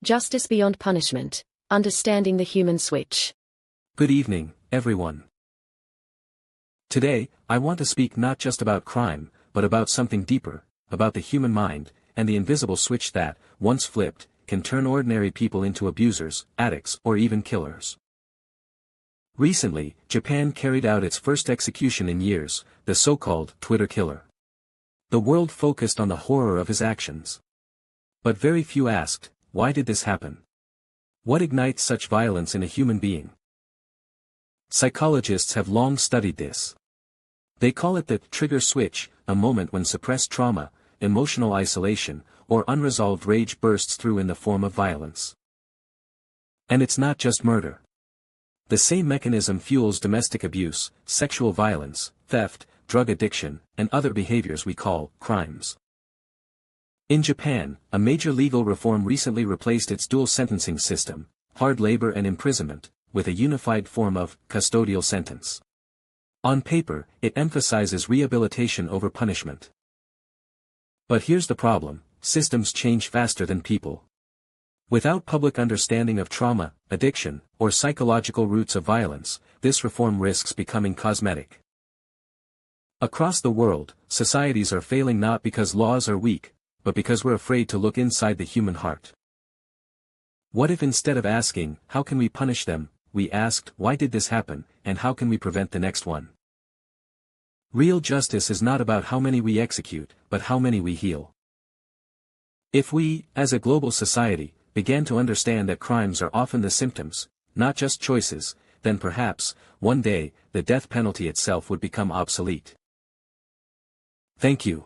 Justice Beyond Punishment, Understanding the Human Switch. Good evening, everyone. Today, I want to speak not just about crime, but about something deeper, about the human mind, and the invisible switch that, once flipped, can turn ordinary people into abusers, addicts, or even killers. Recently, Japan carried out its first execution in years, the so-called Twitter killer. The world focused on the horror of his actions. But very few asked, why did this happen? What ignites such violence in a human being? Psychologists have long studied this. They call it the trigger switch, a moment when suppressed trauma, emotional isolation, or unresolved rage bursts through in the form of violence. And it's not just murder. The same mechanism fuels domestic abuse, sexual violence, theft, drug addiction, and other behaviors we call crimes. In Japan, a major legal reform recently replaced its dual sentencing system, hard labor and imprisonment, with a unified form of custodial sentence. On paper, it emphasizes rehabilitation over punishment. But here's the problem: systems change faster than people. Without public understanding of trauma, addiction, or psychological roots of violence, this reform risks becoming cosmetic. Across the world, societies are failing not because laws are weak, but because we're afraid to look inside the human heart. What if instead of asking, how can we punish them, we asked, why did this happen, and how can we prevent the next one? Real justice is not about how many we execute, but how many we heal. If we, as a global society, began to understand that crimes are often the symptoms, not just choices, then perhaps, one day, the death penalty itself would become obsolete. Thank you.